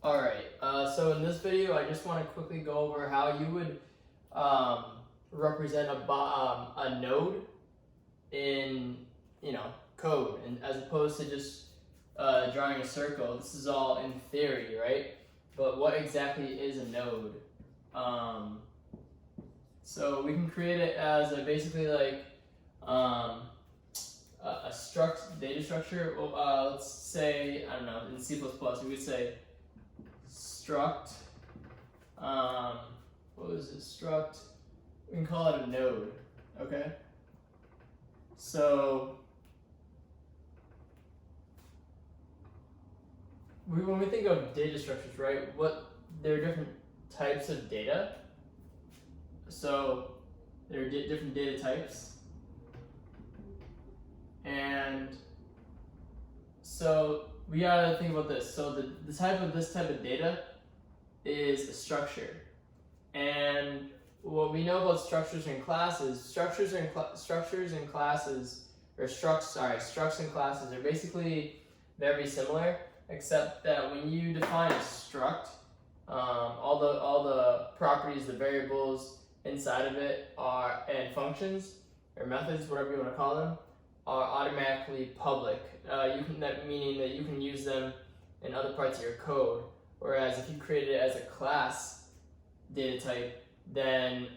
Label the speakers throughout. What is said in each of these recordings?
Speaker 1: Alright, so in this video I just want to quickly go over how you would um, represent a node in, code, and as opposed to just drawing a circle. This is all in theory, right? But what exactly is a node? So we can create it as basically like a data structure. Let's say, I don't know, in C++ we would say struct, what was it, struct, we can call it a node, okay? So, when we think of data structures, right, there are different types of data. So, there are different data types. And so, we gotta think about this. So, this type of data is a structure. And what we know about structures and classes, structs and classes are basically very similar, except that when you define a struct, all the properties, the variables inside of it and functions or methods, whatever you want to call them, are automatically public. Meaning that you can use them in other parts of your code. Whereas if you create it as a class data type, then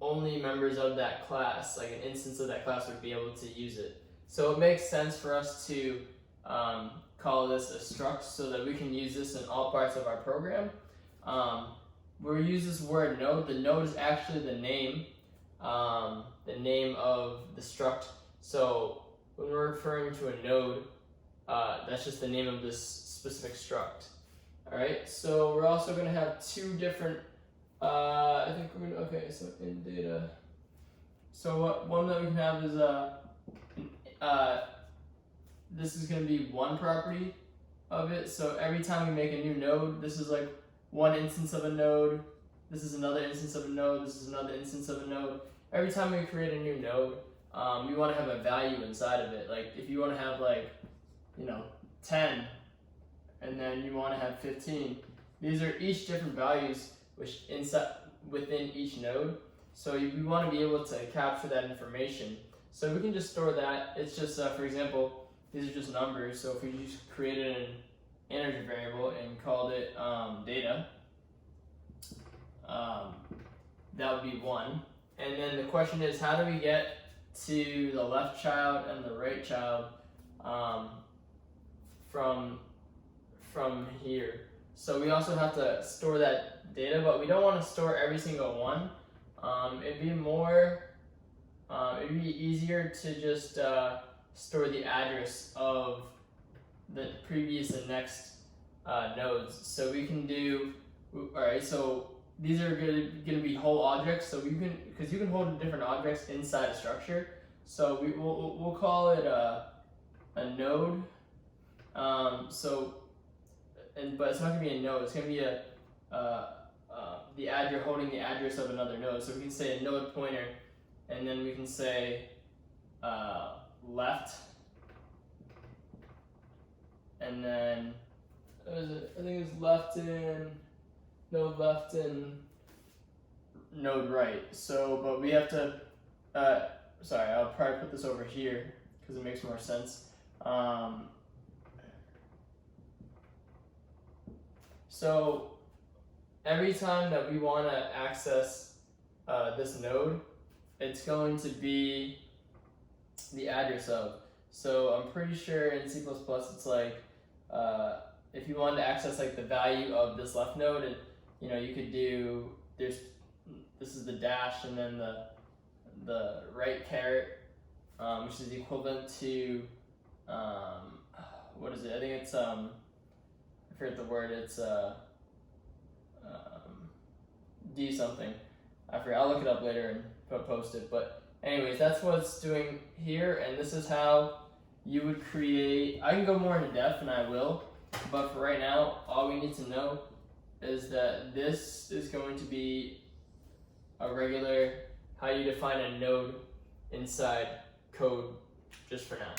Speaker 1: only members of that class, like an instance of that class, would be able to use it. So it makes sense for us to call this a struct so that we can use this in all parts of our program. We use this word node. The node is actually the name of the struct. So when we're referring to a node, that's just the name of this specific struct. All right. So we're also going to have two different. I think we're gonna. Okay. So in data. So one that we can have is this is going to be one property of it. So every time we make a new node, this is like one instance of a node. This is another instance of a node. This is another instance of a node. Every time we create a new node, we want to have a value inside of it. Like if you want to have 10, and then you want to have 15. These are each different values within each node. So we want to be able to capture that information. So we can just store that. It's just, for example, these are just numbers. So if we just created an integer variable and called it data, that would be 1. And then the question is, how do we get to the left child and the right child from here? So we also have to store that data, but we don't want to store every single one. It'd be easier to just store the address of the previous and next nodes. So we can do, alright, so these are going to be whole objects. So because you can hold different objects inside a structure. So we'll call it a node. But it's not going to be a node. It's going to be holding the address of another node. So we can say a node pointer, and then we can say left, and then I think it's node left and node right. So, but we have to. Sorry, I'll probably put this over here because it makes more sense. So every time that we want to access this node, it's going to be the address of. So I'm pretty sure in C++ it's like if you wanted to access like the value of this left node, you could do this is the dash and then the right caret, which is equivalent to what is it? I think it's I forget the word. It's D something. I forget. I'll look it up later and post it. But anyways, that's what it's doing here, and this is how you would create. I can go more into depth, and I will. But for right now, all we need to know is that this is going to be a regular how you define a node inside code just for now.